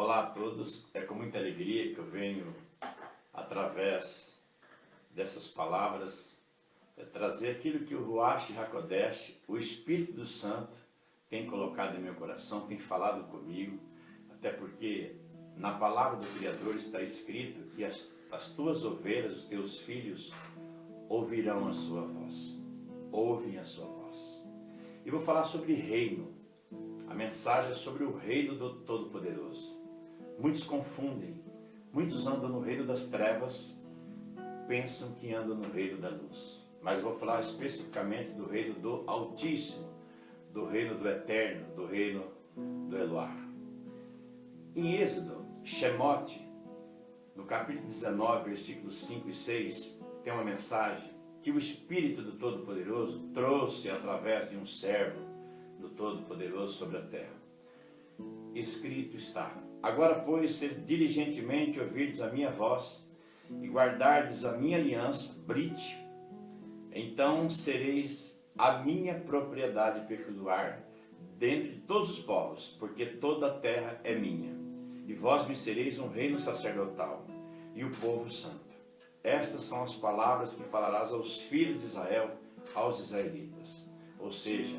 Olá a todos, é com muita alegria que eu venho, através dessas palavras, trazer aquilo que o Ruach HaKodesh, o Espírito do Santo, tem colocado em meu coração, tem falado comigo, até porque na palavra do Criador está escrito que as tuas ovelhas, os teus filhos, ouvirão a sua voz, ouvem a sua voz. E vou falar sobre reino, a mensagem é sobre o reino do Todo-Poderoso. Muitos confundem, muitos andam no reino das trevas, pensam que andam no reino da luz. Mas vou falar especificamente do reino do Altíssimo, do reino do Eterno, do reino do Eloá. Em Êxodo, Shemote, no capítulo 19, versículos 5 e 6, tem uma mensagem que o Espírito do Todo-Poderoso trouxe através de um servo do Todo-Poderoso sobre a terra. Escrito está: agora, pois, se diligentemente ouvirdes a minha voz e guardardes a minha aliança, brite, então sereis a minha propriedade peculiar dentre de todos os povos, porque toda a terra é minha, e vós me sereis um reino sacerdotal e o povo santo. Estas são as palavras que falarás aos filhos de Israel, aos israelitas. Ou seja,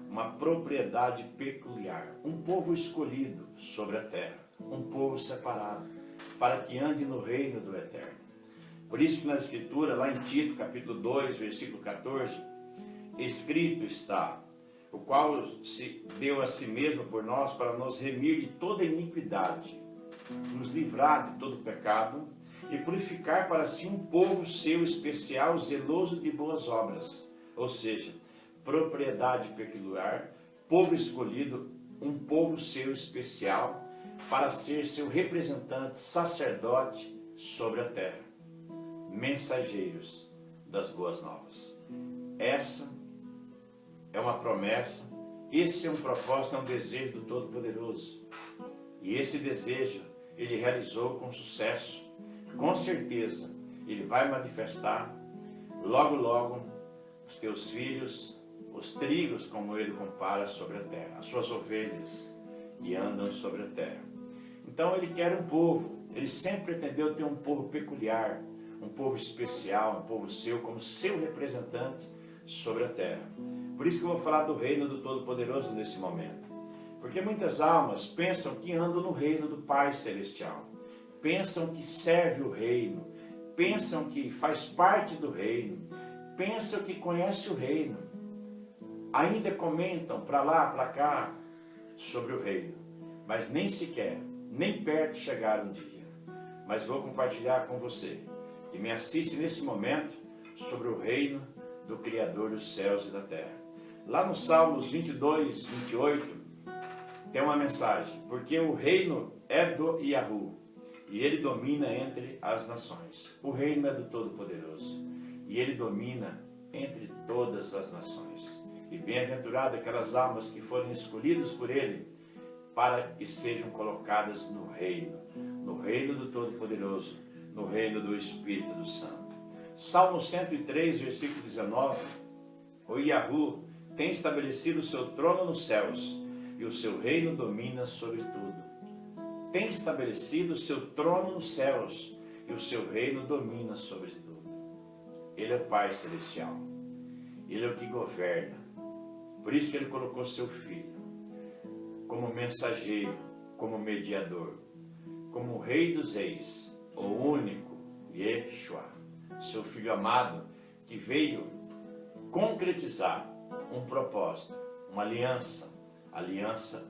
uma propriedade peculiar, um povo escolhido sobre a terra, um povo separado, para que ande no reino do Eterno. Por isso que na Escritura, lá em Tito, capítulo 2, versículo 14, escrito está: o qual se deu a si mesmo por nós para nos remir de toda iniquidade, nos livrar de todo pecado e purificar para si um povo seu especial, zeloso de boas obras. Ou seja, propriedade peculiar, povo escolhido, um povo seu especial, para ser seu representante, sacerdote sobre a terra, mensageiros das boas novas. Essa é uma promessa, esse é um propósito, é um desejo do Todo-Poderoso. E esse desejo ele realizou com sucesso. Com certeza ele vai manifestar logo logo os teus filhos, os trigos, como ele compara, sobre a terra, as suas ovelhas que andam sobre a terra. Então ele quer um povo, ele sempre pretendeu ter um povo peculiar, um povo especial, um povo seu, como seu representante sobre a terra. Por isso que eu vou falar do reino do Todo-Poderoso nesse momento. Porque muitas almas pensam que andam no reino do Pai Celestial, pensam que serve o reino, pensam que faz parte do reino, pensam que conhece o reino, ainda comentam para lá, para cá, sobre o reino, mas nem sequer, nem perto chegaram um dia. Mas vou compartilhar com você, que me assiste nesse momento, sobre o reino do Criador dos céus e da terra. Lá no Salmos 22, 28, tem uma mensagem: porque o reino é do Yahu, e ele domina entre as nações. O reino é do Todo-Poderoso, e ele domina entre todas as nações. E bem-aventurado aquelas almas que forem escolhidas por ele, para que sejam colocadas no reino do Todo-Poderoso, no reino do Espírito do Santo. Salmo 103, versículo 19, o Yahu tem estabelecido o seu trono nos céus, e o seu reino domina sobre tudo. Tem estabelecido o seu trono nos céus, e o seu reino domina sobre tudo. Ele é o Pai Celestial, ele é o que governa. Por isso que ele colocou seu Filho como mensageiro, como mediador, como Rei dos Reis, o único Yeshua, seu Filho amado, que veio concretizar um propósito, uma aliança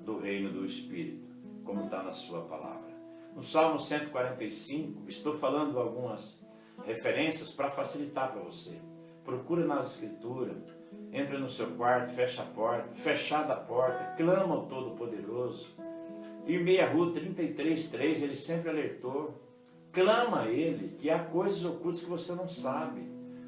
do reino do Espírito, como está na sua palavra. No Salmo 145, estou falando algumas referências para facilitar para você. Procura nas Escrituras, entra no seu quarto, fecha a porta, fechada a porta, clama ao Todo-Poderoso. Irmeiahu 33:3, ele sempre alertou: clama a ele, que há coisas ocultas que você não sabe.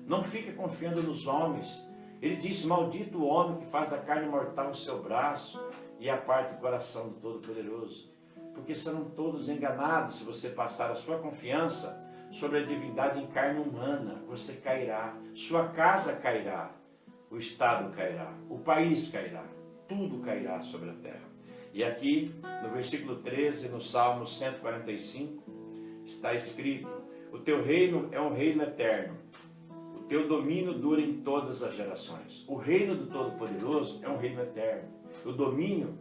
Não fica confiando nos homens. Ele disse: maldito o homem que faz da carne mortal o seu braço e aparta o coração do Todo-Poderoso. Porque serão todos enganados se você passar a sua confiança sobre a divindade em carne humana. Você cairá, sua casa cairá, o Estado cairá, o país cairá, tudo cairá sobre a terra. E aqui, no versículo 13, no Salmo 145, está escrito: o teu reino é um reino eterno, o teu domínio dura em todas as gerações. O reino do Todo-Poderoso é um reino eterno, o domínio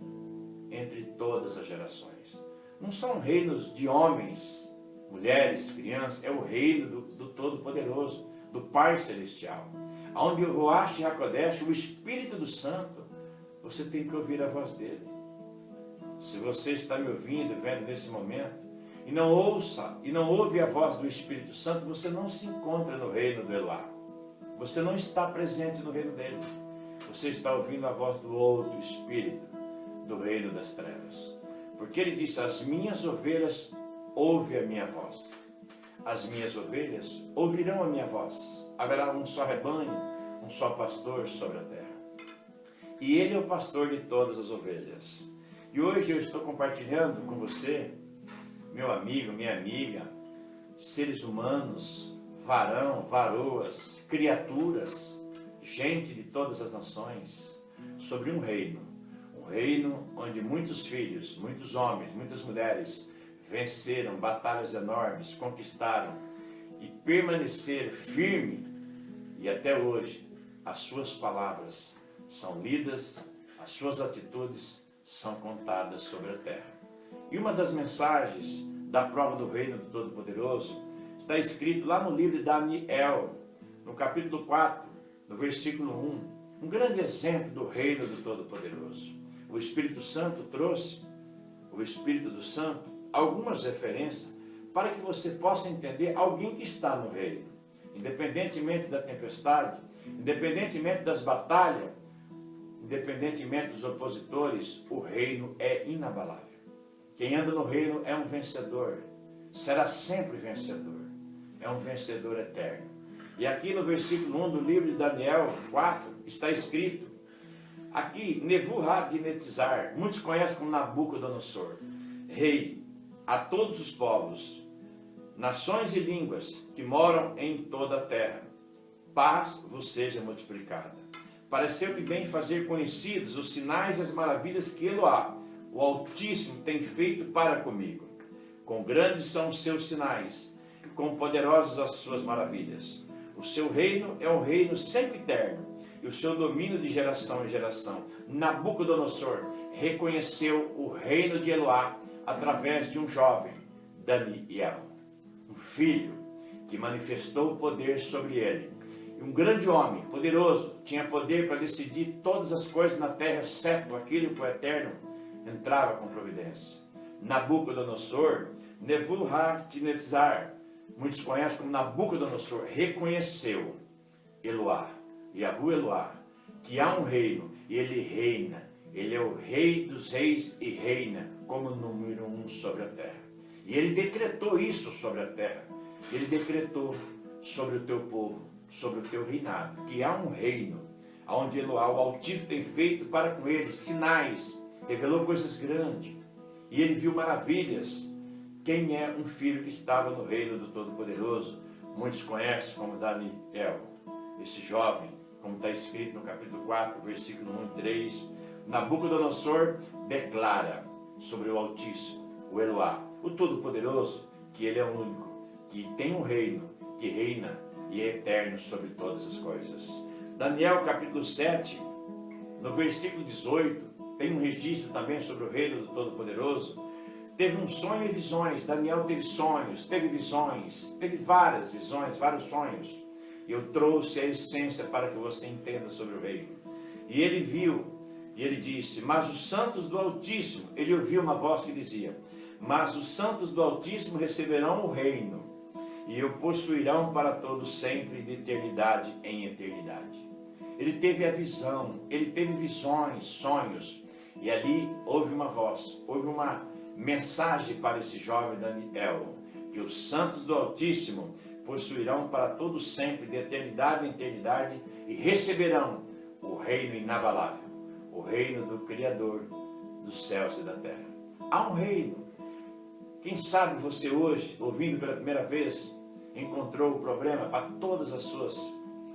entre todas as gerações. Não são reinos de homens, mulheres, crianças, é o reino do Todo-Poderoso, do Pai Celestial. Onde o Ruach HaKodesh, o Espírito do Santo, você tem que ouvir a voz dele. Se você está me ouvindo, vendo nesse momento, e não ouve a voz do Espírito Santo, você não se encontra no reino do Elá. Você não está presente no reino dele. Você está ouvindo a voz do outro Espírito, do reino das trevas. Porque ele disse: as minhas ovelhas ouvem a minha voz. As minhas ovelhas ouvirão a minha voz. Haverá um só rebanho, um só pastor sobre a terra. E ele é o pastor de todas as ovelhas. E hoje eu estou compartilhando com você, meu amigo, minha amiga, seres humanos, varão, varoas, criaturas, gente de todas as nações, sobre um reino onde muitos filhos, muitos homens, muitas mulheres venceram batalhas enormes, conquistaram e permaneceram firme, e até hoje as suas palavras são lidas, as suas atitudes são contadas sobre a terra. E uma das mensagens da prova do reino do Todo-Poderoso está escrito lá no livro de Daniel, no capítulo 4, no versículo 1, um grande exemplo do reino do Todo-Poderoso. O Espírito Santo trouxe, o Espírito do Santo, algumas referências para que você possa entender alguém que está no reino. Independentemente da tempestade, independentemente das batalhas, independentemente dos opositores, o reino é inabalável. Quem anda no reino é um vencedor, será sempre vencedor, é um vencedor eterno. E aqui no versículo 1 do livro de Daniel 4 está escrito, aqui, Nebuchadnezzar, muitos conhecem como Nabucodonosor, rei a todos os povos, nações e línguas que moram em toda a terra, paz vos seja multiplicada. Pareceu-me bem fazer conhecidos os sinais e as maravilhas que Eloá, o Altíssimo, tem feito para comigo. Quão grandes são os seus sinais, e quão poderosas as suas maravilhas. O seu reino é um reino sempre eterno, e o seu domínio de geração em geração. Nabucodonosor reconheceu o reino de Eloá através de um jovem, Daniel, um filho que manifestou o poder sobre ele. E um grande homem, poderoso, tinha poder para decidir todas as coisas na terra, exceto aquilo que o Eterno entrava com providência. Nabucodonosor, Nebuchadnezzar, muitos conhecem como Nabucodonosor, reconheceu Eloá, Yahu Eloá, que há um reino e ele reina. Ele é o rei dos reis e reina como número 1 sobre a terra. E ele decretou isso sobre a terra. Ele decretou sobre o teu povo, sobre o teu reinado, que há um reino, onde Eloá, o Altíssimo, tem feito para com ele sinais, revelou coisas grandes, e ele viu maravilhas. Quem é um filho que estava no reino do Todo-Poderoso? Muitos conhecem como Daniel, esse jovem, como está escrito no capítulo 4, versículo 1 e 3, Nabucodonosor declara sobre o Altíssimo, o Eloá, o Todo-Poderoso, que ele é o único, que tem um reino, que reina e é eterno sobre todas as coisas. Daniel capítulo 7, no versículo 18, tem um registro também sobre o reino do Todo-Poderoso. Teve um sonho e visões. Daniel teve sonhos, teve visões, teve várias visões, vários sonhos. E eu trouxe a essência para que você entenda sobre o reino. E ele viu, e ele disse, mas os santos do Altíssimo, ele ouviu uma voz que dizia, mas os santos do Altíssimo receberão o reino, e o possuirão para todos sempre, de eternidade em eternidade. Ele teve a visão, ele teve visões, sonhos, e ali houve uma voz, houve uma mensagem para esse jovem Daniel, que os santos do Altíssimo possuirão para todos sempre, de eternidade em eternidade, e receberão o reino inabalável, o reino do Criador dos céus e da terra. Há um reino. Quem sabe você hoje, ouvindo pela primeira vez, encontrou o problema para todas as suas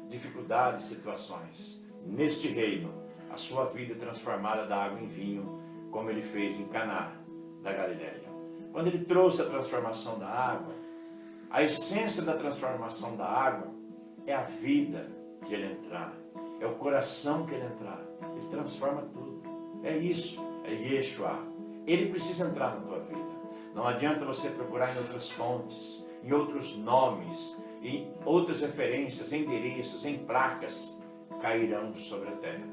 dificuldades e situações. Neste reino, a sua vida é transformada da água em vinho, como ele fez em Caná da Galileia. Quando ele trouxe a transformação da água, a essência da transformação da água é a vida que ele entrar, é o coração que ele entrar. Ele transforma tudo. É isso, é Yeshua. Ele precisa entrar na tua vida. Não adianta você procurar em outras fontes, em outros nomes, em outras referências, endereços, em placas. Cairão sobre a terra.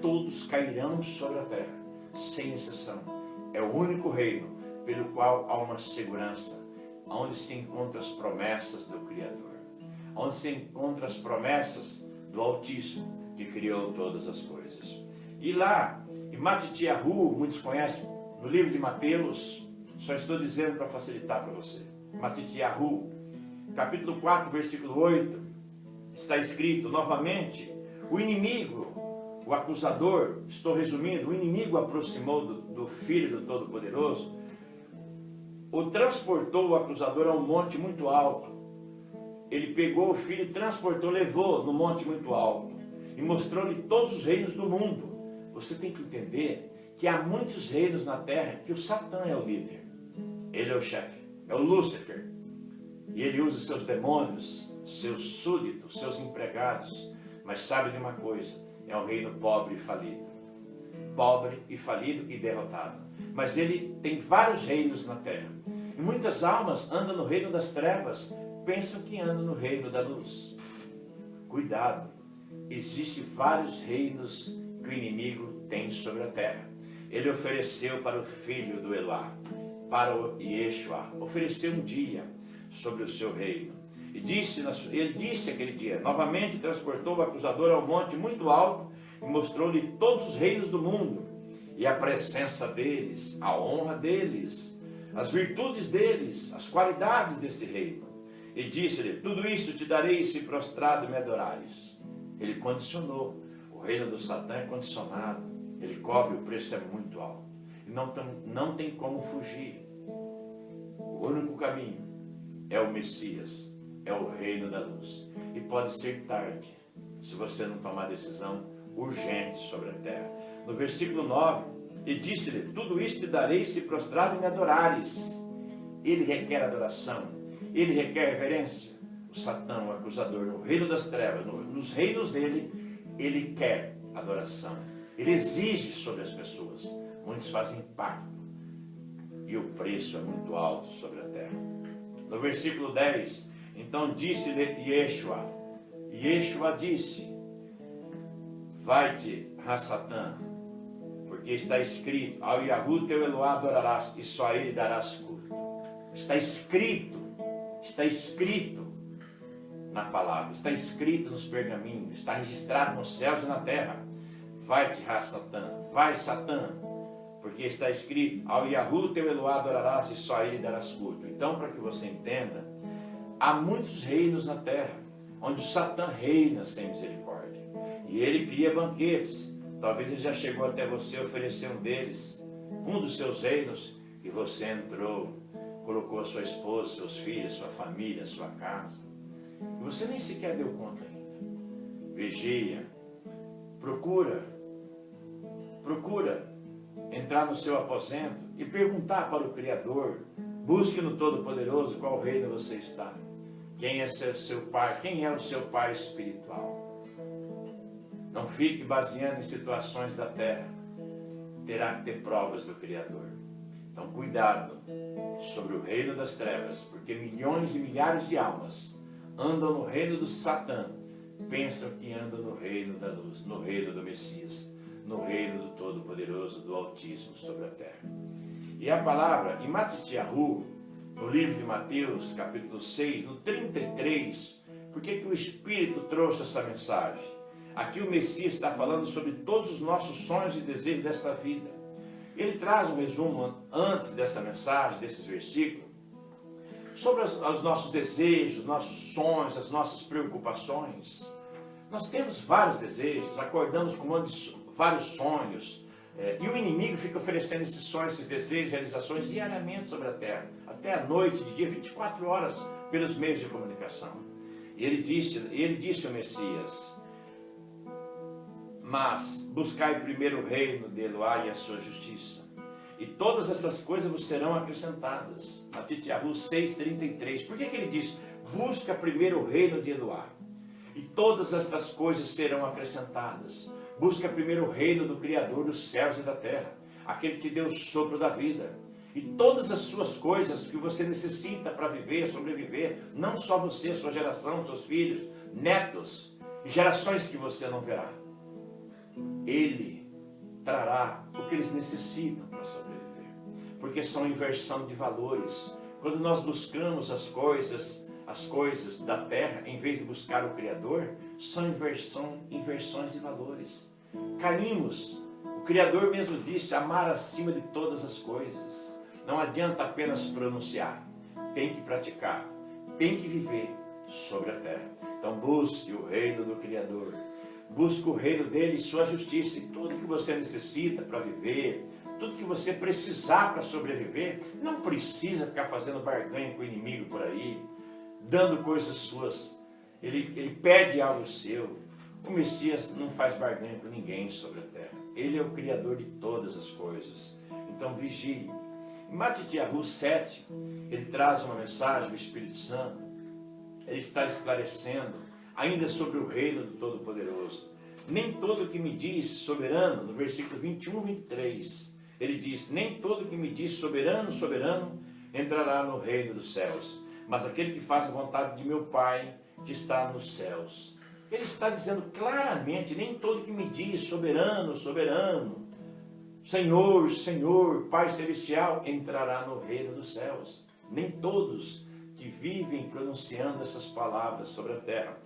Todos cairão sobre a terra, sem exceção. É o único reino pelo qual há uma segurança, onde se encontram as promessas do Criador, onde se encontram as promessas do Altíssimo, que criou todas as coisas. E lá, em Matitiahu, muitos conhecem, no livro de Mateus, só estou dizendo para facilitar para você. Matitiahu, capítulo 4, versículo 8, está escrito novamente: o inimigo, o acusador, estou resumindo, o inimigo aproximou do Filho do Todo-Poderoso, o transportou o acusador a um monte muito alto. Ele pegou o Filho, transportou, levou no monte muito alto e mostrou-lhe todos os reinos do mundo. Você tem que entender que há muitos reinos na terra que o Satã é o líder. Ele é o chefe, é o Lúcifer. E ele usa seus demônios, seus súditos, seus empregados. Mas sabe de uma coisa, é um reino pobre e falido. Pobre e falido e derrotado. Mas ele tem vários reinos na terra. E muitas almas andam no reino das trevas, pensam que andam no reino da luz. Cuidado, existem vários reinos que o inimigo tem sobre a terra. Ele ofereceu para o filho do Eloá, para o Yeshua, ofereceu um dia sobre o seu reino. E ele disse aquele dia, novamente transportou o acusador ao monte muito alto e mostrou-lhe todos os reinos do mundo, e a presença deles, a honra deles, as virtudes deles, as qualidades desse reino. E disse-lhe: tudo isso te darei se prostrado me adorares. Ele condicionou. O reino do Satã é condicionado. Ele cobre, o preço é muito alto. E não tem como fugir. O único caminho é o Messias, é o reino da luz. E pode ser tarde, se você não tomar decisão urgente sobre a terra. No versículo 9, e disse-lhe: tudo isso te darei se prostrado me adorares. Ele requer adoração. Ele requer reverência. O Satã, o acusador, no reino das trevas, nos reinos dele, ele quer adoração. Ele exige sobre as pessoas. Muitos fazem pacto. E o preço é muito alto sobre a terra. No versículo 10, então disse-lhe Yeshua. Yeshua disse: vai-te, Satã, porque está escrito: ao Yahu teu Eloá adorarás, e só a ele darás culto. Está escrito na palavra, está escrito nos pergaminhos, está registrado nos céus e na terra. Vai-te, Satã, vai, Satã, porque está escrito: ao Yahu teu Eloá adorarás, e só a ele darás culto. Então, para que você entenda, há muitos reinos na terra, onde o Satã reina sem misericórdia, e ele cria banquetes. Talvez ele já chegou até você, oferecer um deles, um dos seus reinos, e você entrou, colocou a sua esposa, seus filhos, sua família, sua casa, e você nem sequer deu conta ainda. Vigia, procura entrar no seu aposento e perguntar para o Criador. Busque no Todo-Poderoso qual reino você está, quem é seu pai, quem é o seu pai espiritual. Não fique baseando em situações da terra, terá que ter provas do Criador. Então cuidado sobre o reino das trevas, porque milhões e milhares de almas andam no reino do Satã, pensam que andam no reino da luz, no reino do Messias, no reino do Todo-Poderoso, do Altíssimo sobre a terra. E a palavra, em Matitiahu, no livro de Mateus, capítulo 6, no 33, por que o Espírito trouxe essa mensagem? Aqui o Messias está falando sobre todos os nossos sonhos e desejos desta vida. Ele traz um resumo antes dessa mensagem, desses versículos, sobre os nossos desejos, nossos sonhos, as nossas preocupações. Nós temos vários desejos, acordamos com vários sonhos, e o inimigo fica oferecendo esses sonhos, esses desejos, realizações diariamente sobre a terra, até a noite, de dia, 24 horas, pelos meios de comunicação. E ele disse ao Messias: mas buscai primeiro o reino de Eloá e a sua justiça, E todas essas coisas vos serão acrescentadas. Matitiahu 6,33. Por que ele diz, busca primeiro o reino de Eloá? E todas estas coisas serão acrescentadas. Busca primeiro o reino do Criador dos céus e da terra. Aquele que te deu o sopro da vida. E todas as suas coisas que você necessita para viver, sobreviver, não só você, sua geração, seus filhos, netos, e gerações que você não verá. Ele trará o que eles necessitam para sobreviver. Porque são inversão de valores. Quando nós buscamos as coisas da terra, em vez de buscar o Criador, são inversões de valores. Caímos. O Criador mesmo disse, amar acima de todas as coisas. Não adianta apenas pronunciar, tem que praticar, tem que viver sobre a terra. Então busque o reino do Criador, busque o reino dele e sua justiça. E tudo que você necessita para viver, tudo que você precisar para sobreviver, não precisa ficar fazendo barganha com o inimigo por aí, dando coisas suas. Ele pede algo seu. O Messias não faz barganha com ninguém sobre a terra. Ele é o Criador de todas as coisas. Então vigie. Em Matitiahu 7, ele traz uma mensagem do Espírito Santo. Ele está esclarecendo ainda sobre o reino do Todo-Poderoso. Nem todo que me diz soberano, no versículo 21 e 23, ele diz, nem todo que me diz soberano, soberano, entrará no reino dos céus, mas aquele que faz a vontade de meu Pai, que está nos céus. Ele está dizendo claramente, nem todo que me diz soberano, soberano, Senhor, Senhor, Pai Celestial, entrará no reino dos céus. Nem todos que vivem pronunciando essas palavras sobre a terra.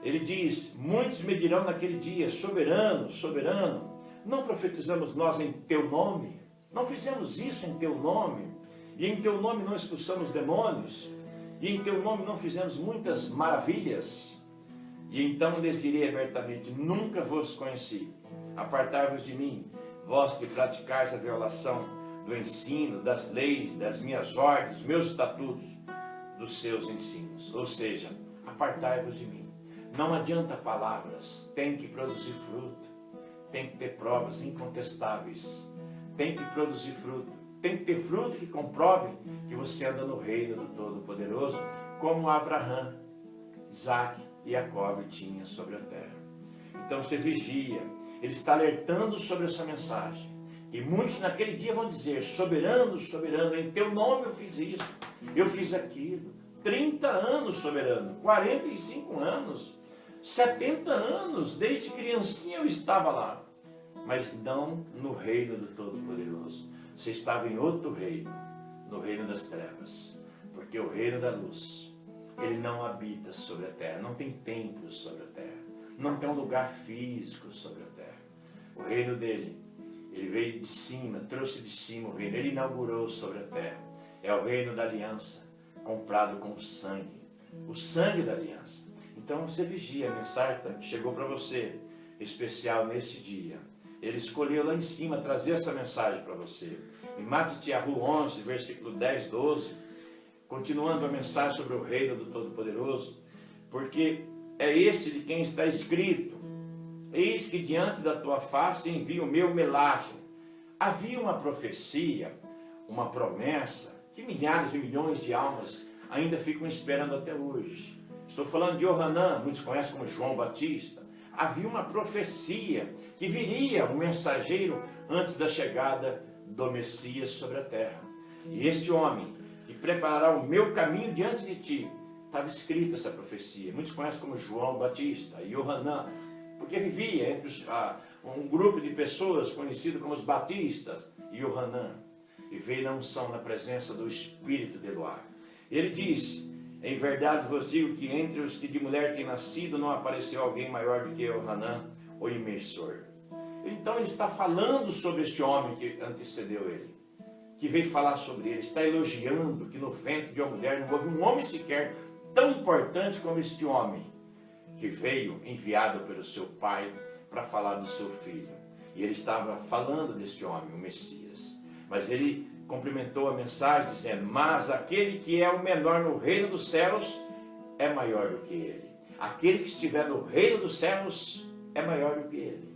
Ele diz, muitos me dirão naquele dia, soberano, soberano, não profetizamos nós em teu nome? Não fizemos isso em teu nome? E em teu nome não expulsamos demônios? E em teu nome não fizemos muitas maravilhas? E então lhes direi abertamente, nunca vos conheci, apartai-vos de mim, vós que praticais a violação do ensino, das leis, das minhas ordens, meus estatutos, dos seus ensinos. Ou seja, apartai-vos de mim. Não adianta palavras, tem que produzir fruto, tem que ter provas incontestáveis, tem que produzir fruto, tem que ter fruto que comprove que você anda no reino do Todo-Poderoso, como Abraão, Isaac e Jacó tinha sobre a terra. Então você vigia. Ele está alertando sobre essa mensagem. E muitos naquele dia vão dizer, soberano, soberano, em teu nome eu fiz isso, eu fiz aquilo. 30 anos, soberano, 45 anos, 70 anos, desde criancinha eu estava lá. Mas não no reino do Todo-Poderoso. Você estava em outro reino, no reino das trevas. Porque o reino da luz, ele não habita sobre a terra, não tem templos sobre a terra, não tem um lugar físico sobre a terra. O reino dele, ele veio de cima, trouxe de cima o reino, ele inaugurou sobre a terra. É o reino da aliança, comprado com o sangue da aliança. Então você vigia, a mensagem chegou para você, especial nesse dia. Ele escolheu lá em cima trazer essa mensagem para você. Em Matitiahu 11, versículo 10, 12, continuando a mensagem sobre o reino do Todo-Poderoso, porque é este de quem está escrito, eis que diante da tua face envio o meu melagem. Havia uma profecia, uma promessa, que milhares e milhões de almas ainda ficam esperando até hoje. Estou falando de Yohanan, muitos conhecem como João Batista. Havia uma profecia que viria um mensageiro antes da chegada do Messias sobre a terra. E este homem que preparará o meu caminho diante de ti. Estava escrita essa profecia. Muitos conhecem como João Batista e Yohanan, porque vivia entre um grupo de pessoas conhecido como os batistas e Yohanan. E veio na unção, na presença do Espírito de Eloá. Ele diz, em verdade vos digo que entre os que de mulher têm nascido não apareceu alguém maior do que Yohanan, o imersor. Então ele está falando sobre este homem que antecedeu ele, que veio falar sobre ele, está elogiando que no ventre de uma mulher não houve um homem sequer tão importante como este homem, que veio enviado pelo seu pai para falar do seu filho. E ele estava falando deste homem, o Messias. Mas ele complementou a mensagem dizendo, mas aquele que é o menor no reino dos céus é maior do que ele. Aquele que estiver no reino dos céus é maior do que ele.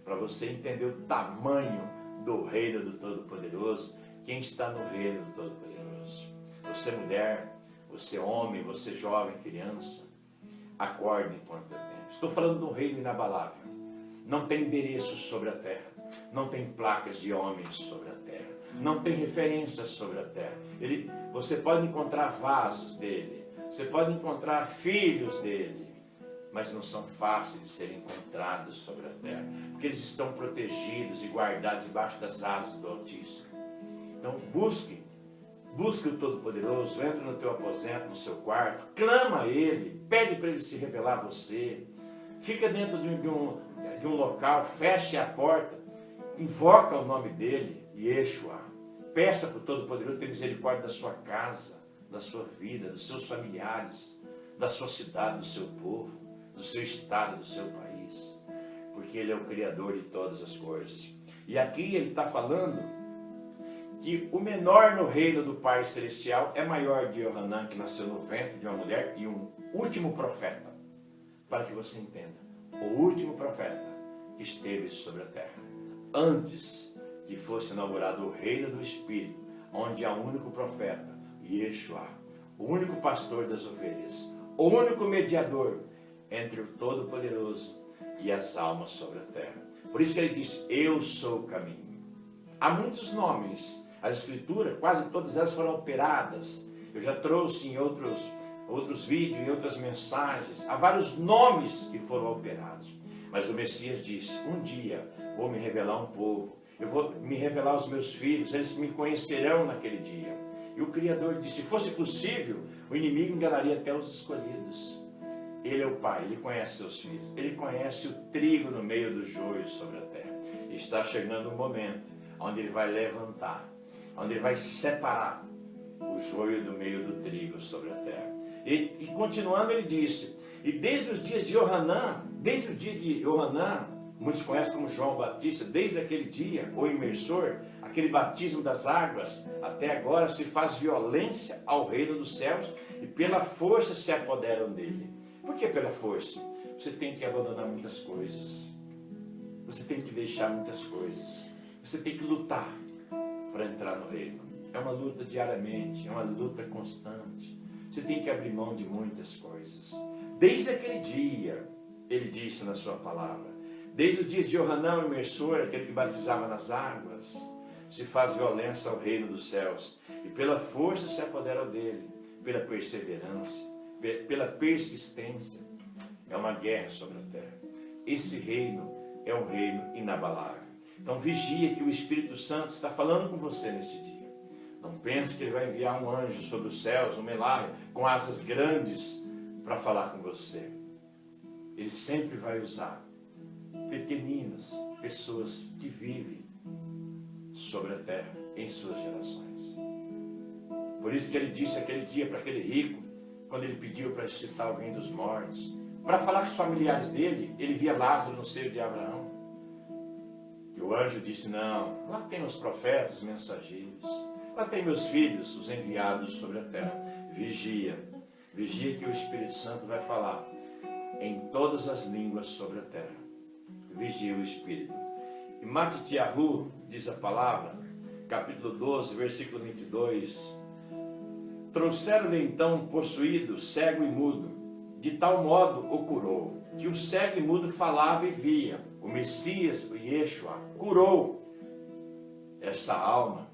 Para você entender o tamanho do reino do Todo-Poderoso. Quem está no reino do Todo-Poderoso? Você mulher, você homem, você jovem, criança, acorde enquanto é tempo. Estou falando de um reino inabalável. Não tem endereços sobre a terra. Não tem placas de homens sobre a terra. Não tem referências sobre a terra. Você pode encontrar vasos dele. Você pode encontrar filhos dele. Mas não são fáceis de serem encontrados sobre a terra. Porque eles estão protegidos e guardados debaixo das asas do Altíssimo. Então busque o Todo-Poderoso, entra no teu aposento, no seu quarto, clama a Ele, pede para Ele se revelar a você, fica dentro de um local, feche a porta, invoca o nome dEle, Yeshua, peça para o Todo-Poderoso ter misericórdia da sua casa, da sua vida, dos seus familiares, da sua cidade, do seu povo, do seu estado, do seu país, porque Ele é o Criador de todas as coisas. E aqui Ele está falando que o menor no reino do Pai Celestial é maior de Yohanan, que nasceu no ventre de uma mulher, e um último profeta, para que você entenda, o último profeta que esteve sobre a terra, antes que fosse inaugurado o reino do Espírito, onde há um único profeta, Yeshua, o único pastor das ovelhas, o único mediador entre o Todo-Poderoso e as almas sobre a terra. Por isso que ele diz, eu sou o caminho. Há muitos nomes. As escrituras, quase todas elas foram alteradas. Eu já trouxe em outros vídeos, em outras mensagens, há vários nomes que foram alterados. Mas o Messias disse, um dia vou me revelar um povo, eu vou me revelar aos meus filhos, eles me conhecerão naquele dia. E o Criador disse, se fosse possível, o inimigo enganaria até os escolhidos. Ele é o Pai, Ele conhece seus filhos, Ele conhece o trigo no meio do joio sobre a terra. E está chegando um momento onde Ele vai levantar, onde Ele vai separar o joio do meio do trigo sobre a terra. E continuando ele disse, e desde os dias de Yohanan, muitos conhecem como João Batista, desde aquele dia, o imersor, aquele batismo das águas, até agora se faz violência ao reino dos céus e pela força se apoderam dele. Por que pela força? Você tem que abandonar muitas coisas. Você tem que deixar muitas coisas. Você tem que lutar para entrar no reino. É uma luta diariamente, é uma luta constante. Você tem que abrir mão de muitas coisas. Desde aquele dia, ele disse na sua palavra, desde os dias de Yohanan, o imersor, aquele que batizava nas águas, se faz violência ao reino dos céus, e pela força se apodera dele, pela perseverança, pela persistência. É uma guerra sobre a terra. Esse reino é um reino inabalável. Então vigia que o Espírito Santo está falando com você neste dia. Não pense que ele vai enviar um anjo sobre os céus, um milagre, com asas grandes, para falar com você. Ele sempre vai usar pequeninas pessoas que vivem sobre a terra, em suas gerações. Por isso que ele disse aquele dia para aquele rico, quando ele pediu para ressuscitar alguém dos mortos, para falar com os familiares dele, ele via Lázaro no seio de Abraão. E o anjo disse, não, lá tem os profetas, os mensageiros, lá tem meus filhos, os enviados sobre a terra. Vigia que o Espírito Santo vai falar em todas as línguas sobre a terra. Vigia o Espírito. E Matitiahu, diz a palavra, capítulo 12, versículo 22, trouxeram-lhe então possuído, cego e mudo, de tal modo o curou, que o cego e mudo falava e via. O Messias, o Yeshua, curou essa alma,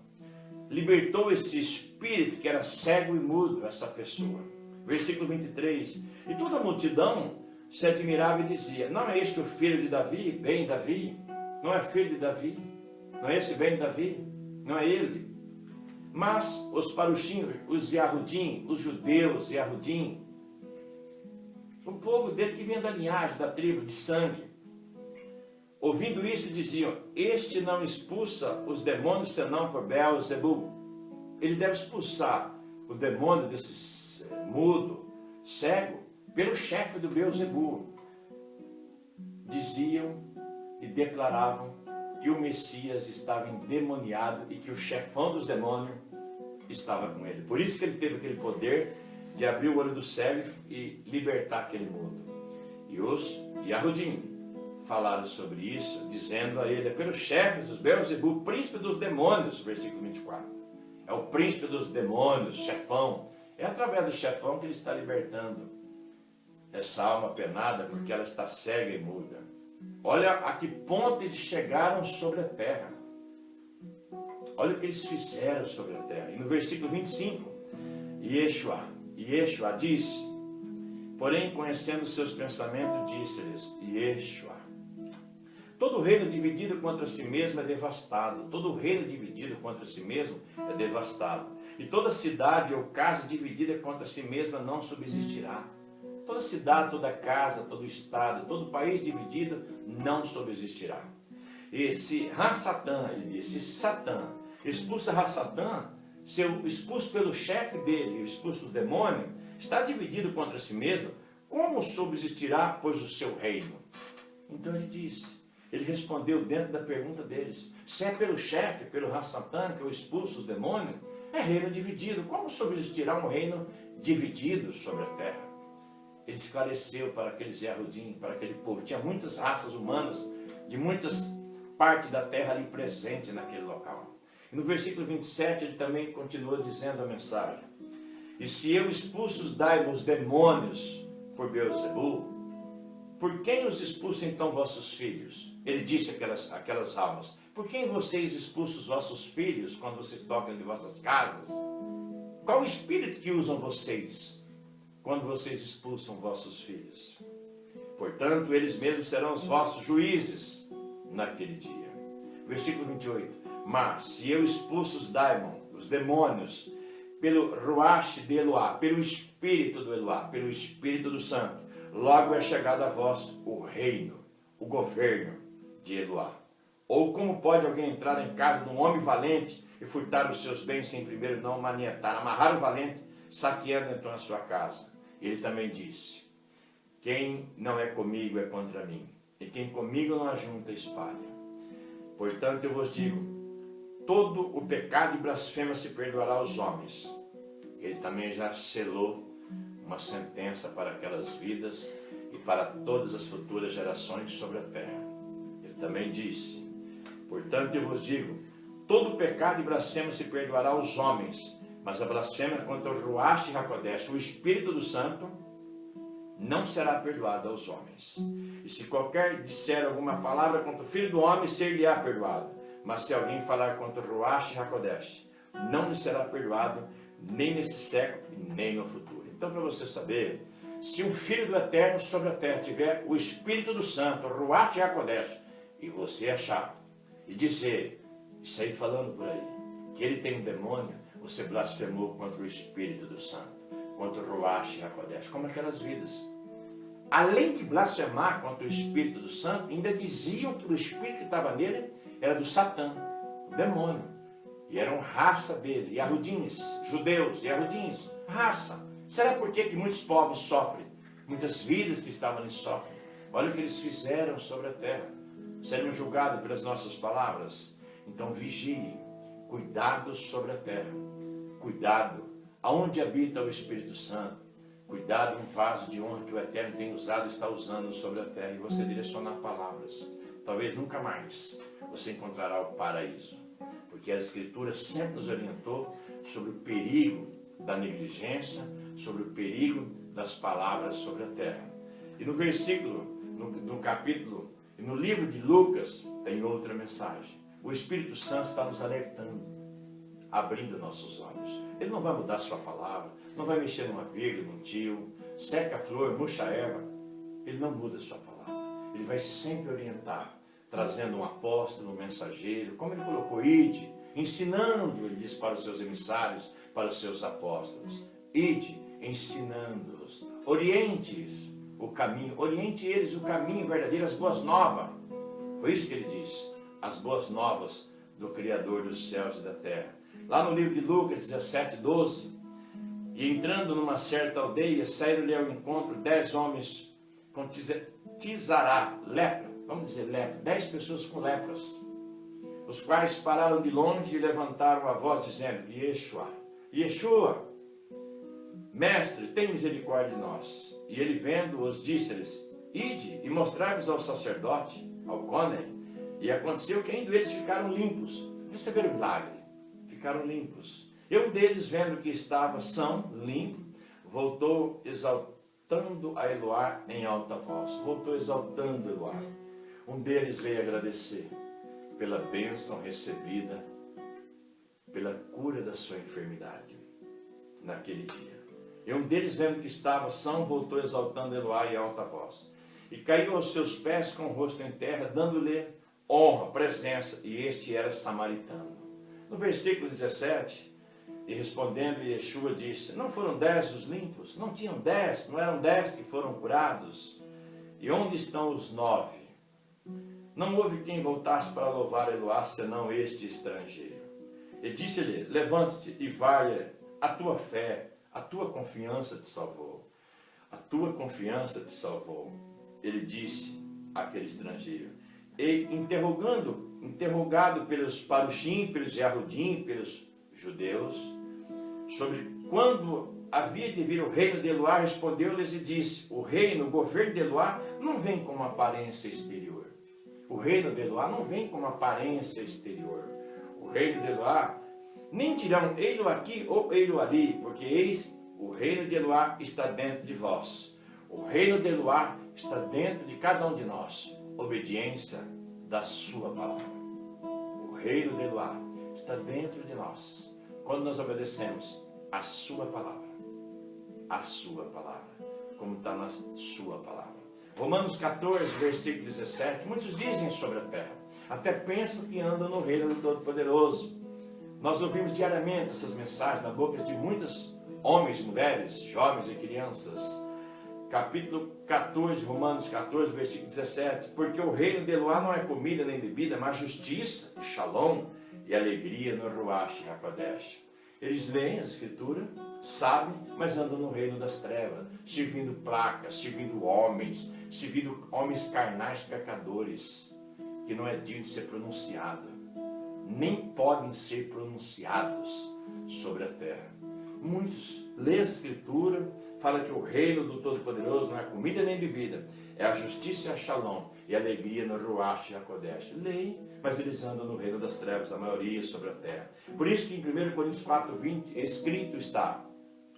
libertou esse espírito que era cego e mudo, essa pessoa. Versículo 23, e toda a multidão se admirava e dizia, não é este o filho de Davi, bem Davi? Não é filho de Davi? Não é esse bem Davi? Não é ele? Mas os paruxim, os Yahudim, os judeus Yahudim, o povo dele que vem da linhagem, da tribo, de sangue, ouvindo isso diziam, este não expulsa os demônios senão por Beelzebul. Ele deve expulsar o demônio desse mudo, cego, pelo chefe do Beelzebul. Diziam e declaravam que o Messias estava endemoniado e que o chefão dos demônios estava com ele. Por isso que ele teve aquele poder de abrir o olho do cego e libertar aquele mundo. E os Yahudim falaram sobre isso, dizendo a ele: é pelo chefe dos Belzebu, príncipe dos demônios, versículo 24. É o príncipe dos demônios, chefão. É através do chefão que ele está libertando essa alma penada, porque ela está cega e muda. Olha a que ponto eles chegaram sobre a terra. Olha o que eles fizeram sobre a terra. E no versículo 25, Yeshua disse, porém, conhecendo seus pensamentos, disse-lhes, Yeshua: todo reino dividido contra si mesmo é devastado. Todo reino dividido contra si mesmo é devastado. E toda cidade ou casa dividida contra si mesma não subsistirá. Toda cidade, toda casa, todo estado, todo país dividido não subsistirá. E se Ra-Satã, ele disse, se Satã expulsa Ra-Satã, expulso pelo chefe dele, expulso do demônio, está dividido contra si mesmo, como subsistirá, pois, o seu reino? Então ele disse, ele respondeu dentro da pergunta deles, se é pelo chefe, pelo Ra-Satã, que eu expulso os demônios, é reino dividido, como subsistirá um reino dividido sobre a terra? Ele esclareceu para aqueles Yahudim, para aquele povo. Tinha muitas raças humanas, de muitas partes da terra ali presente naquele local. E no versículo 27 ele também continua dizendo a mensagem. E se eu expulso os demônios por Belzebu, por quem os expulsa então vossos filhos? Ele disse aquelas almas. Por quem vocês expulsam os vossos filhos quando vocês tocam de vossas casas? Qual o espírito que usam vocês quando vocês expulsam vossos filhos? Portanto, eles mesmos serão os vossos juízes naquele dia. Versículo 28. Mas se eu expulso os demônios, pelo Ruach de Eloá, pelo Espírito do Eloá, pelo Espírito do Santo, logo é chegado a vós o reino, o governo de Eloá. Ou como pode alguém entrar em casa de um homem valente e furtar os seus bens sem primeiro não manietar, amarrar o valente, saqueando então a sua casa? Ele também disse, quem não é comigo é contra mim, e quem comigo não ajunta espalha. Portanto eu vos digo, todo o pecado e blasfêmia se perdoará aos homens. Ele também já selou uma sentença para aquelas vidas e para todas as futuras gerações sobre a terra. Ele também disse, portanto eu vos digo, todo o pecado e blasfêmia se perdoará aos homens, mas a blasfêmia contra o Ruach HaKodesh, o Espírito do Santo, não será perdoada aos homens. E se qualquer disser alguma palavra contra o Filho do Homem, ser-lhe-á perdoado. Mas se alguém falar contra o Ruach HaKodesh, não lhe será perdoado, nem nesse século, nem no futuro. Então, para você saber, se o Filho do Eterno sobre a terra tiver o Espírito do Santo, o Ruach HaKodesh, e você achar, e dizer, isso aí falando por aí, que ele tem um demônio, você blasfemou contra o Espírito do Santo, contra o Ruach HaKodesh, como aquelas vidas. Além de blasfemar contra o Espírito do Santo, ainda diziam que o Espírito que estava nele era do Satã, o demônio. E eram raça dele, Yahudins, judeus, Yahudins, raça. Será por que muitos povos sofrem? Muitas vidas que estavam ali sofrem. Olha o que eles fizeram sobre a terra. Serão julgados pelas nossas palavras. Então vigiem, cuidado sobre a terra. Cuidado, aonde habita o Espírito Santo. Cuidado no vaso de honra que o Eterno tem usado e está usando sobre a terra. E você direcionar palavras. Talvez nunca mais você encontrará o paraíso. Porque as Escrituras sempre nos orientou sobre o perigo da negligência, sobre o perigo das palavras sobre a terra. E no versículo, no capítulo, e no livro de Lucas, tem outra mensagem. O Espírito Santo está nos alertando, abrindo nossos olhos. Ele não vai mudar sua palavra, não vai mexer numa vírgula, num tio, seca a flor, murcha a erva. Ele não muda sua palavra. Ele vai sempre orientar, trazendo um apóstolo, um mensageiro, como ele colocou, ide, ensinando, ele diz para os seus emissários, para os seus apóstolos. Ide, ensinando-os, oriente-os o caminho, oriente eles o caminho verdadeiro, as boas novas. Foi isso que ele disse, as boas novas do Criador dos céus e da terra. Lá no livro de Lucas 17:12, e entrando numa certa aldeia, saíram-lhe ao encontro 10 homens com tizará, lepra, vamos dizer lepra, 10 pessoas com lepras, os quais pararam de longe e levantaram a voz dizendo, Yeshua, Yeshua, mestre, tem misericórdia de nós. E ele vendo-os, disse-lhes, ide e mostrai-vos ao sacerdote, ao côner. E aconteceu que indo eles ficaram limpos, receberam milagre, ficaram limpos. E um deles, vendo que estava são, limpo, voltou exaltando a Eloá em alta voz. Voltou exaltando Eloá. Um deles veio agradecer pela bênção recebida, pela cura da sua enfermidade naquele dia. E um deles, vendo que estava são, voltou exaltando Eloá em alta voz. E caiu aos seus pés com o rosto em terra, dando-lhe honra, presença, e este era samaritano. No versículo 17, e respondendo Yeshua disse, não foram 10 os limpos? Não tinham 10? Não eram 10 que foram curados? E onde estão os 9? Não houve quem voltasse para louvar Eloá, senão este estrangeiro. E disse-lhe, levante-te e vai, a tua fé, a tua confiança te salvou. A tua confiança te salvou. Ele disse àquele estrangeiro. E interrogado pelos parushim, pelos Yahudim, pelos judeus, sobre quando havia de vir o reino de Eloá, respondeu-lhes e disse, o reino, o governo de Eloá não vem com uma aparência exterior. O reino de Eloá não vem com uma aparência exterior. O reino de Eloá, nem dirão, ei-lo aqui ou ei-lo ali, porque eis, o reino de Eloá está dentro de vós. O reino de Eloá está dentro de cada um de nós. Obediência da sua palavra. O reino de Eloá está dentro de nós. Quando nós obedecemos a sua palavra. A sua palavra. Como está na sua palavra. Romanos 14, versículo 17. Muitos dizem sobre a terra. Até pensam que andam no reino do Todo-Poderoso. Nós ouvimos diariamente essas mensagens na boca de muitos homens, mulheres, jovens e crianças. Capítulo 14, Romanos 14, versículo 17. Porque o reino de Eloá não é comida nem bebida, mas justiça, shalom e alegria no Ruach HaKodesh. Eles leem a Escritura, sabem, mas andam no reino das trevas, servindo placas, servindo homens carnais pecadores, que não é digno de ser pronunciado, nem podem ser pronunciados sobre a terra. Muitos lêem a Escritura, fala que o reino do Todo-Poderoso não é comida nem bebida, é a justiça e a shalom e a alegria no Ruach HaKodesh. Leem, mas eles andam no reino das trevas, a maioria sobre a terra. Por isso que em 1 Coríntios 4:20 escrito está,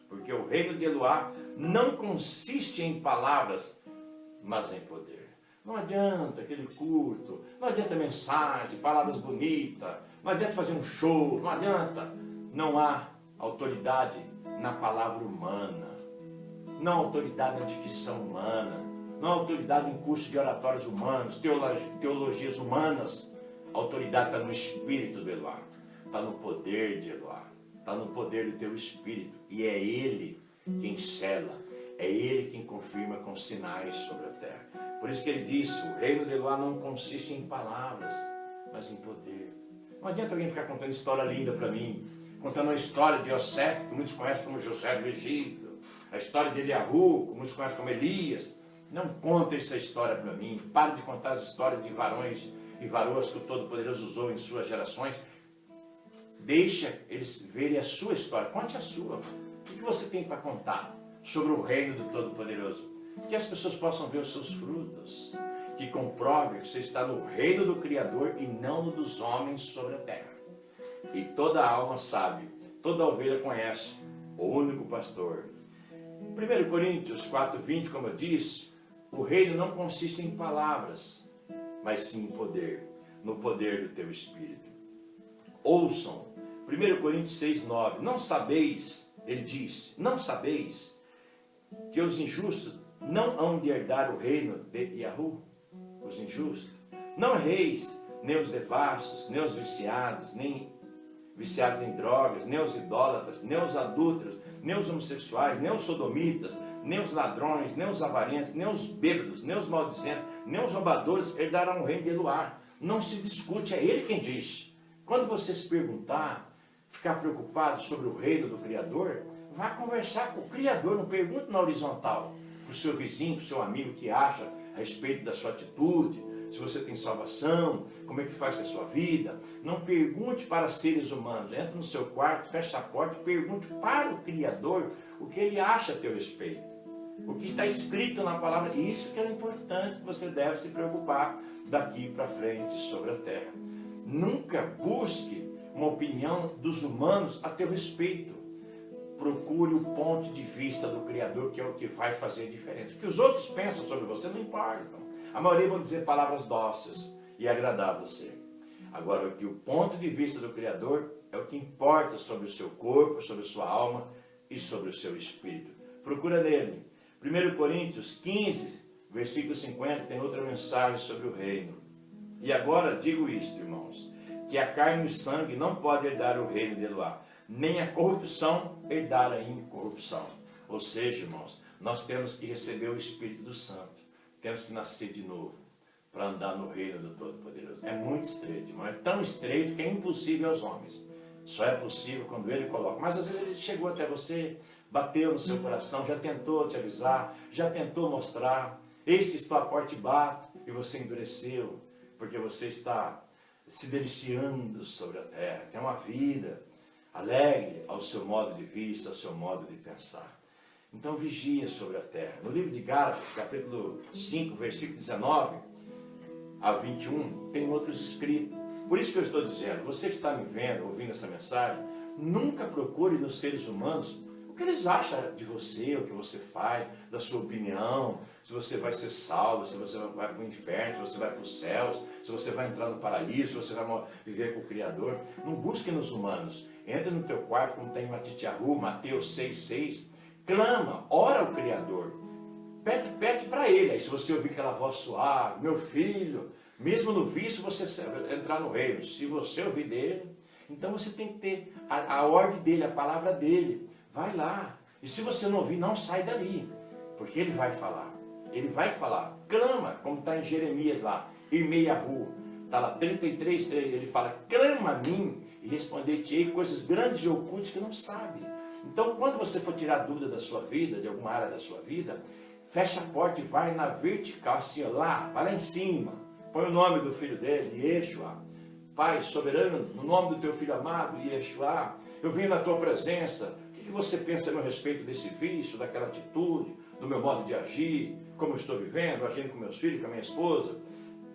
porque o reino de Eloá não consiste em palavras, mas em poder. Não adianta aquele culto, não adianta mensagem, palavras bonitas, não adianta fazer um show, não adianta. Não há autoridade na palavra humana. Não há autoridade na dicção humana, não há autoridade em curso de oratórios humanos, teologias humanas. A autoridade está no Espírito do Eloá, está no poder de Eloá, está no poder do teu Espírito. E é Ele quem sela, é Ele quem confirma com sinais sobre a terra. Por isso que ele disse, o reino de Eloá não consiste em palavras, mas em poder. Não adianta alguém ficar contando história linda para mim, contando a história de Yosef, que muitos conhecem como José do Egito, a história de Eliahu, que muitos conhecem como Elias. Não conta essa história para mim. Pare de contar as histórias de varões e varoas que o Todo-Poderoso usou em suas gerações. Deixa eles verem a sua história. Conte a sua. O que você tem para contar sobre o reino do Todo-Poderoso? Que as pessoas possam ver os seus frutos. Que comprove que você está no reino do Criador e não no dos homens sobre a terra. E toda alma sabe, toda ovelha conhece o único pastor. 1 Coríntios 4:20, como eu disse, o reino não consiste em palavras, mas sim em poder, no poder do teu Espírito. Ouçam, 1 Coríntios 6:9, não sabeis, ele diz, não sabeis que os injustos não hão de herdar o reino de Yahu? Os injustos. Não reis, nem os devassos, nem os viciados, nem viciados em drogas, nem os idólatras, nem os adúlteros, nem os homossexuais, nem os sodomitas, nem os ladrões, nem os avarentos, nem os bêbados, nem os maldizentos, nem os roubadores herdarão o reino de Eloá. Não se discute, é ele quem diz. Quando você se perguntar, ficar preocupado sobre o reino do Criador, vá conversar com o Criador, não pergunte na horizontal, para o seu vizinho, para o seu amigo que acha a respeito da sua atitude, se você tem salvação, como é que faz com a sua vida. Não pergunte para seres humanos. Entra no seu quarto, fecha a porta e pergunte para o Criador o que ele acha a teu respeito. o que está escrito na palavra. Isso que é importante, que você deve se preocupar daqui para frente sobre a terra. Nunca busque uma opinião dos humanos a teu respeito. Procure o ponto de vista do Criador, que é o que vai fazer a diferença. O que os outros pensam sobre você não importa. A maioria vão dizer palavras dóceis e agradar a você. Agora, o que o ponto de vista do Criador é o que importa sobre o seu corpo, sobre a sua alma e sobre o seu espírito. Procura nele. 1 Coríntios 15, versículo 50, tem outra mensagem sobre o reino. E agora digo isto, irmãos, que a carne e o sangue não podem herdar o reino de Eloá, nem a corrupção herdar a incorrupção. Ou seja, irmãos, nós temos que receber o Espírito do Santo. Temos que nascer de novo para andar no reino do Todo-Poderoso. É muito estreito, irmão. É tão estreito que é impossível aos homens. Só é possível quando Ele coloca. Mas às vezes Ele chegou até você, bateu no seu coração, já tentou te avisar, já tentou mostrar. Eis que estou à porta e bato, e você endureceu, porque você está se deliciando sobre a terra. Tem uma vida alegre ao seu modo de vista, ao seu modo de pensar. Então vigia sobre a terra. No livro de Gálatas, capítulo 5, versículo 19 a 21, tem outros escritos. Por isso que eu estou dizendo, você que está me vendo, ouvindo essa mensagem, nunca procure nos seres humanos o que eles acham de você, o que você faz, da sua opinião, se você vai ser salvo, se você vai para o inferno, se você vai para os céus, se você vai entrar no paraíso, se você vai viver com o Criador. Não busque nos humanos. Entra no teu quarto, como tem Matitiahu, Mateus 6,6, clama, ora ao Criador, pede para Ele. Aí se você ouvir aquela voz suave, meu filho, mesmo no vício você entrar no reino, se você ouvir dele, então você tem que ter a ordem dele, a palavra dele. Vai lá. E se você não ouvir, não sai dali. Porque ele vai falar. Ele vai falar. Clama, como está em Jeremias lá. Irmeiahu. Está lá 33:3. Ele fala, clama a mim e responder-te-ei coisas grandes e ocultas que não sabe. Então, quando você for tirar dúvida da sua vida, de alguma área da sua vida, fecha a porta e vai na vertical, assim, lá, vai lá em cima. Põe o nome do filho dele, Yeshua. Pai soberano, no nome do teu filho amado, Yeshua, eu venho na tua presença. O que você pensa a meu respeito desse vício, daquela atitude, do meu modo de agir, como eu estou vivendo, agindo com meus filhos, com a minha esposa,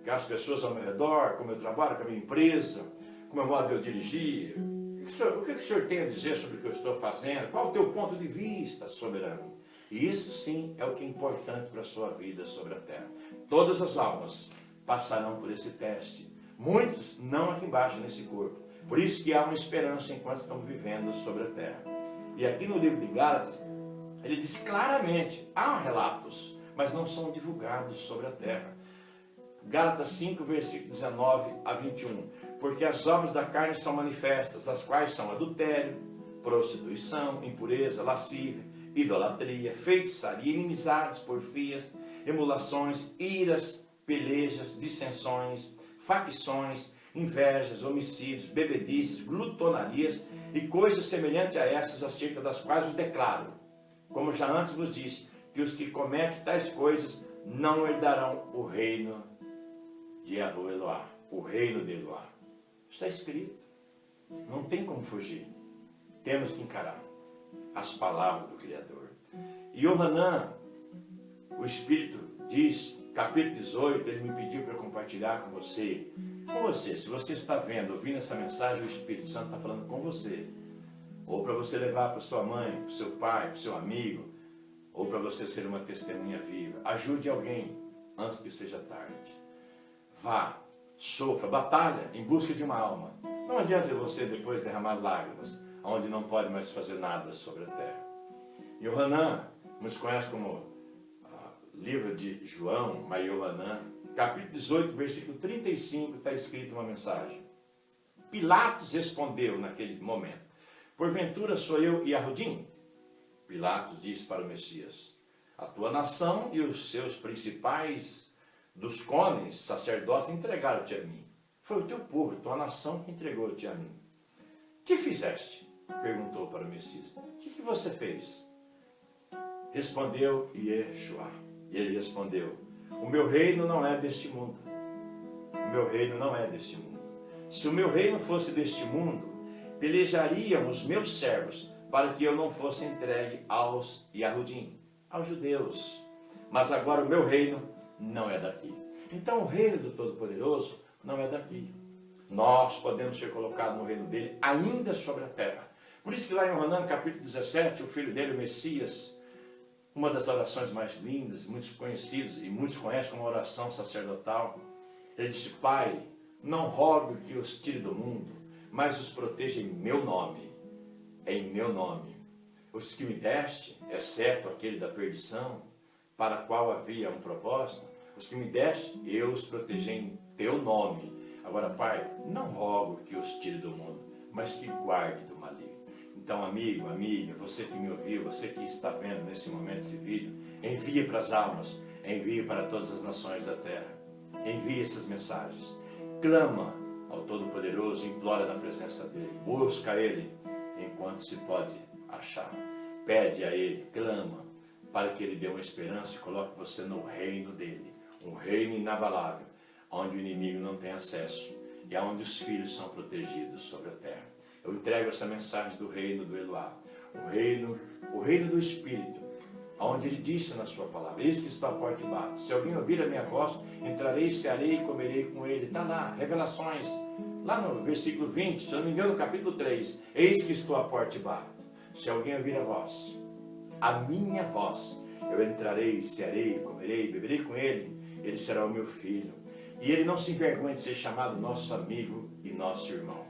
com as pessoas ao meu redor, com o meu trabalho, com a minha empresa, com o meu modo de eu dirigir? O que o senhor tem a dizer sobre o que eu estou fazendo? Qual o teu ponto de vista, soberano? E isso sim é o que é importante para a sua vida sobre a terra. Todas as almas passarão por esse teste. Muitos não aqui embaixo nesse corpo. Por isso que há uma esperança enquanto estamos vivendo sobre a terra. E aqui no livro de Gálatas, ele diz claramente, há relatos, mas não são divulgados sobre a terra. Gálatas 5, versículo 19 a 21. Porque as obras da carne são manifestas, as quais são adultério, prostituição, impureza, lascívia, idolatria, feitiçaria, inimizades, porfias, emulações, iras, pelejas, dissensões, facções, invejas, homicídios, bebedices, glutonarias e coisas semelhantes a essas, acerca das quais vos declaro, como já antes vos disse, que os que cometem tais coisas não herdarão o reino de Eloá, o reino de Eloá. Está escrito. Não tem como fugir. Temos que encarar as palavras do Criador. E Yohanan, o Espírito diz, capítulo 18, ele me pediu para compartilhar com você. Se você está vendo, ouvindo essa mensagem, o Espírito Santo está falando com você. Ou para você levar para sua mãe, para o seu pai, para o seu amigo, ou para você ser uma testemunha viva. Ajude alguém antes que seja tarde. Vá, sofra, batalha em busca de uma alma. Não adianta você depois derramar lágrimas, onde não pode mais fazer nada sobre a terra. Yohanan, muitos conhecem como livro de João, mas Yohanan, capítulo 18, versículo 35, está escrito uma mensagem. Pilatos respondeu naquele momento, porventura sou eu Yahudim? Pilatos disse para o Messias, a tua nação e os seus principais dos cones, sacerdotes, entregaram-te a mim. Foi o teu povo, tua nação que entregou-te a mim. Que fizeste? Perguntou para o Messias. O que você fez? Respondeu Yeshua. E ele respondeu, o meu reino não é deste mundo. O meu reino não é deste mundo. Se o meu reino fosse deste mundo, pelejariam os meus servos para que eu não fosse entregue aos Yahudim, aos judeus. Mas agora o meu reino não é daqui. Então o reino do Todo-Poderoso não é daqui. Nós podemos ser colocados no reino dele ainda sobre a terra. Por isso que lá em Romanos capítulo 17, o filho dele, o Messias, uma das orações mais lindas, muitos conhecidos e muitos conhecem como oração sacerdotal, ele disse: Pai, não rogo que os tire do mundo, mas os proteja em meu nome. Em meu nome. Os que me deste, exceto aquele da perdição, para a qual havia um propósito, os que me deste, eu os protegi em teu nome. Agora, Pai, não rogo que os tire do mundo, mas que guarde do maligno. Então, amigo, amiga, você que me ouviu, você que está vendo nesse momento esse vídeo, envie para as almas, envie para todas as nações da terra. Envie essas mensagens. Clama ao Todo-Poderoso, implora na presença dele. Busca ele enquanto se pode achar. Pede a ele, clama, para que ele dê uma esperança e coloque você no reino dele. Um reino inabalável, onde o inimigo não tem acesso e onde os filhos são protegidos sobre a terra. Eu entrego essa mensagem do reino do Eloá, o reino do Espírito, onde ele disse na sua palavra: eis que estou à porta e bato. Se alguém ouvir a minha voz, entrarei, cearei e comerei com ele. Está lá, Revelações, lá no versículo 20, se eu não me engano, no capítulo 3. Eis que estou à porta e bato. Se alguém ouvir a minha voz, eu entrarei, cearei, comerei, beberei com ele. Ele será o meu filho. E ele não se envergonha de ser chamado nosso amigo e nosso irmão.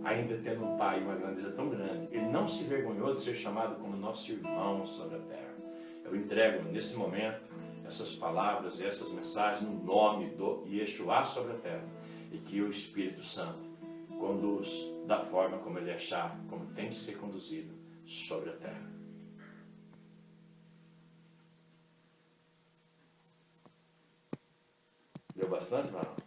Ainda tendo um pai e uma grandeza tão grande, ele não se envergonhou de ser chamado como nosso irmão sobre a terra. Eu entrego nesse momento essas palavras e essas mensagens no nome do Yeshua sobre a terra, e que o Espírito Santo conduz da forma como ele achar, como tem de ser conduzido sobre a terra. Deu bastante, Marão?